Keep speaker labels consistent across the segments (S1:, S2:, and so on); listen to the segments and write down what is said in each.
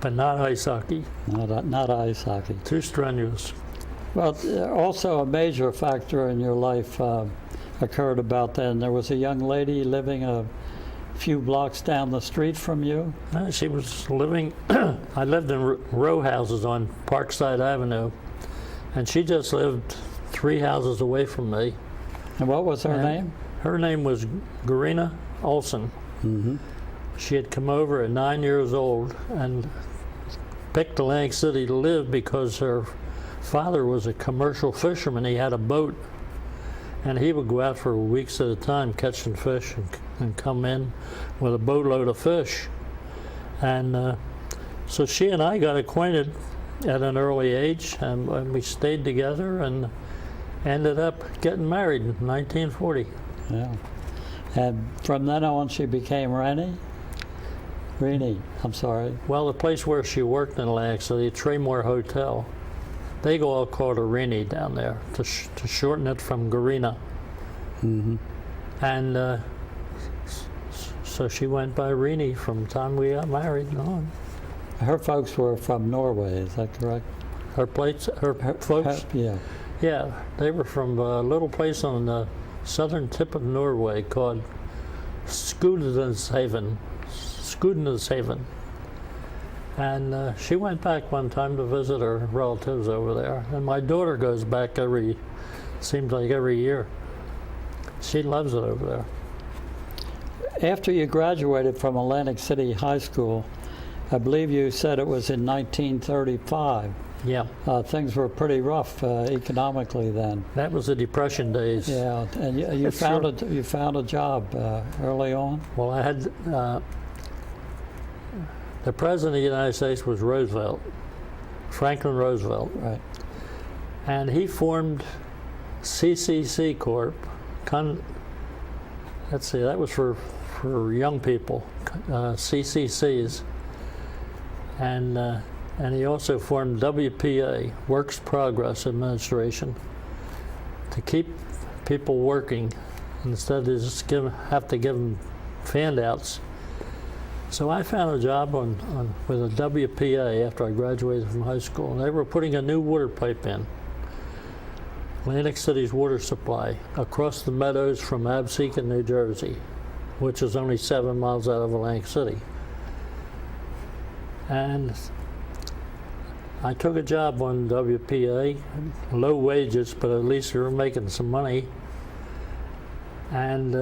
S1: but not ice hockey.
S2: Not ice hockey.
S1: Too strenuous.
S2: Well, also a major factor in your life occurred about then. There was a young lady living a few blocks down the street from you.
S1: She was living, I lived in row houses on Parkside Avenue, and she just lived 3 houses away from me.
S2: And what was her name?
S1: Her name was Garina Olson.
S2: Mm-hmm.
S1: She had come over at 9 years old and picked Atlantic City to live because her father was a commercial fisherman. He had a boat, and he would go out for weeks at a time catching fish and come in with a boatload of fish. And so she and I got acquainted at an early age, and we stayed together and ended up getting married in 1940.
S2: Yeah. And from then on, she became Rennie, I'm sorry.
S1: Well, the place where she worked in Atlantic City, Tremor Hotel, they all called her Rennie down there to shorten it from Garina.
S2: Mm-hmm.
S1: And so she went by Rennie from the time we got married and on.
S2: Her folks were from Norway, is that correct?
S1: Her folks?
S2: Yeah.
S1: Yeah, they were from a little place on the southern tip of Norway called Skudeneshaven. And she went back one time to visit her relatives over there. And my daughter goes back seems like every year. She loves it over there.
S2: After you graduated from Atlantic City High School, I believe you said it was in 1935.
S1: Yeah.
S2: Things were pretty rough economically then.
S1: That was the Depression days.
S2: Yeah, and you found a job early on.
S1: Well, I had the president of the United States was Roosevelt, Franklin Roosevelt,
S2: Right.
S1: and he formed CCC Corp. Let's see, that was for young people, CCCs, and he also formed WPA, Works Progress Administration, to keep people working instead of just have to give them handouts. So I found a job with a WPA after I graduated from high school, and they were putting a new water pipe in, Atlantic City's water supply, across the meadows from Absecon, New Jersey, which is only 7 miles out of Atlantic City. And I took a job on WPA, low wages, but at least we were making some money. And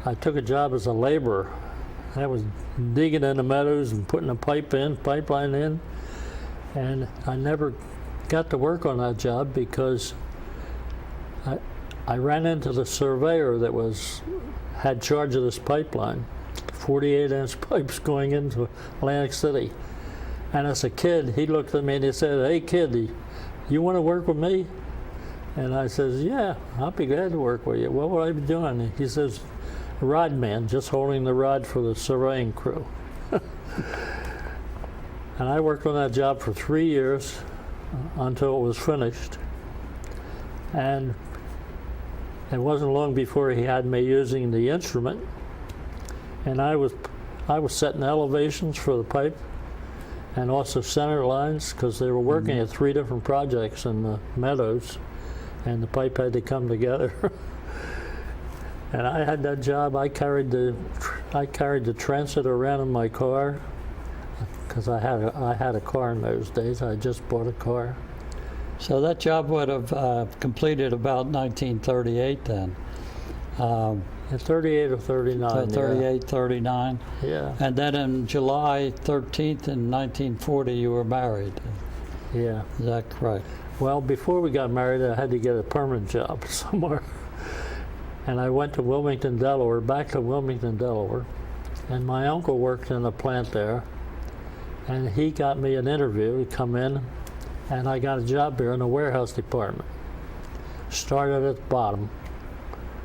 S1: I took a job as a laborer. I was digging in the meadows and putting a pipeline in, and I never got to work on that job because I ran into the surveyor that had charge of this pipeline, 48-inch pipes going into Atlantic City. And as a kid, he looked at me and he said, "Hey kid, you want to work with me?" And I says, "Yeah, I'll be glad to work with you. What would I be doing?" He says, "Rod man, just holding the rod for the surveying crew." And I worked on that job for 3 years until it was finished. And it wasn't long before he had me using the instrument, and I was setting elevations for the pipe and also center lines, because they were working at 3 different projects in the meadows, and the pipe had to come together. And I had that job. I carried the transit around in my car, because I had a car in those days. I just bought a car.
S2: So that job would have completed about 1938 then.
S1: 38 or 39.
S2: 38, 39.
S1: Yeah.
S2: And then on July 13th in 1940, you were married.
S1: Yeah.
S2: Is that correct?
S1: Well, before we got married, I had to get a permanent job somewhere. And I went to Wilmington, Delaware, back to Wilmington, Delaware. And my uncle worked in a plant there. And he got me an interview to come in, and I got a job here in the warehouse department. Started at the bottom.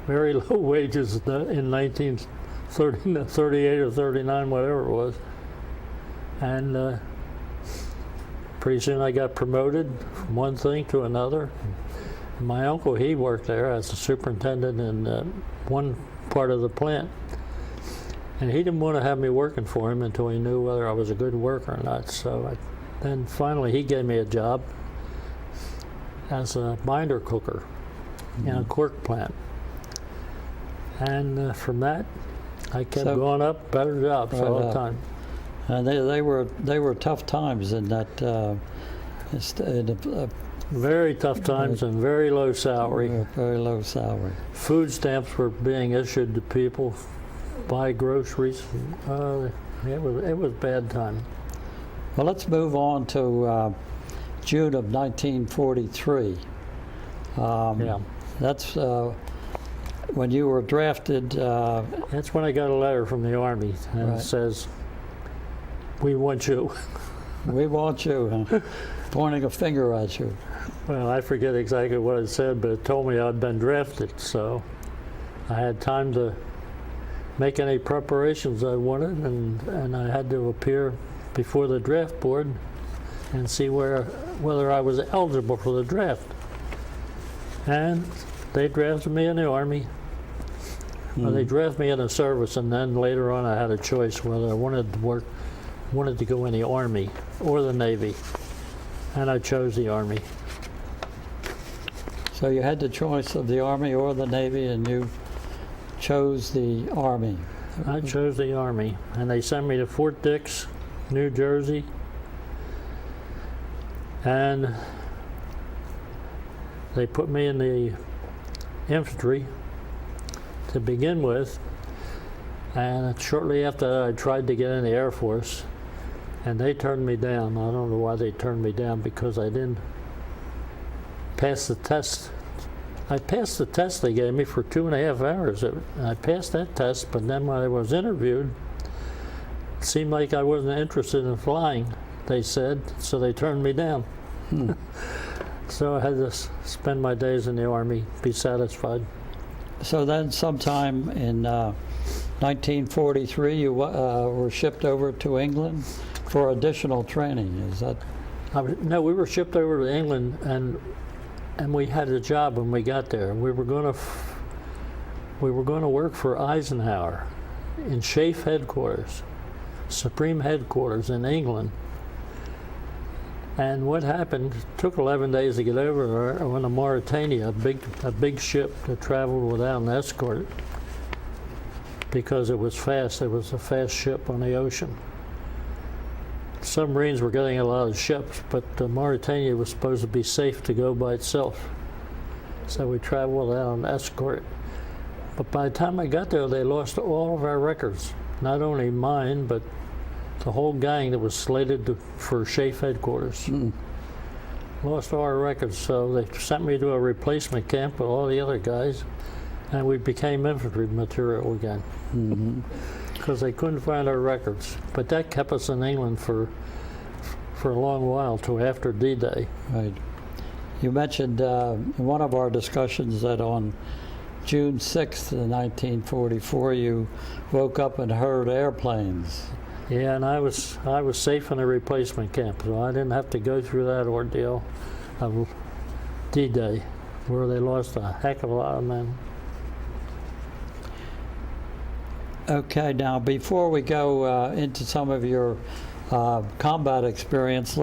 S1: Very low wages in 1938 or 39, whatever it was. And pretty soon I got promoted from one thing to another. And my uncle, he worked there as a superintendent in one part of the plant. And he didn't want to have me working for him until he knew whether I was a good worker or not. So then finally he gave me a job as a binder cooker in a cork plant. And from that, I kept going up, better jobs all the time.
S2: And they were tough times in that.
S1: Very tough times and very low salary.
S2: Very low salary.
S1: Food stamps were being issued to people, buy groceries. It was bad time.
S2: Well, let's move on to June of 1943.
S1: Yeah.
S2: That's when you were drafted.
S1: That's when I got a letter from the Army, and it says, "We want you."
S2: We want you, pointing a finger at you.
S1: Well, I forget exactly what it said, but it told me I'd been drafted, so I had time to make any preparations I wanted, and I had to appear before the draft board and see whether I was eligible for the draft. And they drafted me in the Army. Well, they drafted me in the service, and then later on I had a choice whether I wanted to go in the Army or the Navy, and I chose the Army.
S2: So you had the choice of the Army or the Navy, and you chose the Army.
S1: I chose the Army, and they sent me to Fort Dix, New Jersey, and they put me in the infantry to begin with, and shortly after that I tried to get in the Air Force, and they turned me down. I don't know why they turned me down, because I didn't pass the test. I passed the test they gave me for 2.5 hours. I passed that test, but then when I was interviewed, it seemed like I wasn't interested in flying, they said, so they turned me down. So I had to spend my days in the Army, be satisfied.
S2: So then sometime in 1943, you were shipped over to England for additional training. Is that?
S1: No, we were shipped over to England, and we had a job when we got there. We were going to work for Eisenhower in SHAEF headquarters, Supreme headquarters in England. And what happened, it took 11 days to get over there on the Mauritania, a big ship that traveled without an escort, because it was fast. It was a fast ship on the ocean. Submarines were getting a lot of ships, but Mauritania was supposed to be safe to go by itself. So we traveled without an escort. But by the time I got there, they lost all of our records. Not only mine, but the whole gang that was slated for SHAEF headquarters. Lost all our records, so they sent me to a replacement camp with all the other guys, and we became infantry material again. Because they couldn't find our records. But that kept us in England for a long while, till after D-Day.
S2: Right. You mentioned in one of our discussions that on June 6th, 1944, you woke up and heard airplanes.
S1: Yeah, and I was safe in a replacement camp, so I didn't have to go through that ordeal of D-Day, where they lost a heck of a lot of men.
S2: Okay, now before we go into some of your combat experience,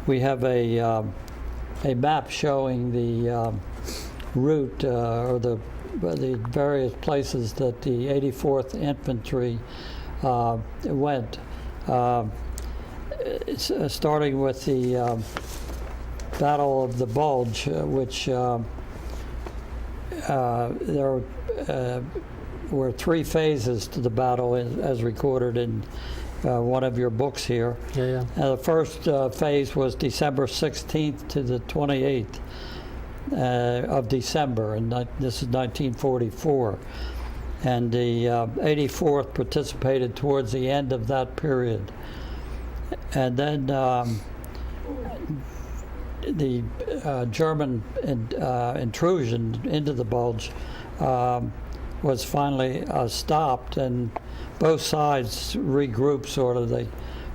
S2: we have a map showing the route or the various places that the 84th Infantry went. Starting with the Battle of the Bulge, which there were 3 phases to the battle, as recorded in one of your books here.
S1: Yeah.
S2: The first phase was December 16th to the 28th of December, and this is 1944. And the 84th participated towards the end of that period. And then the German intrusion into the Bulge was finally stopped, and both sides regrouped sort of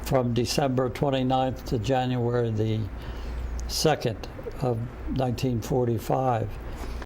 S2: from December 29th to January the 2nd of 1945.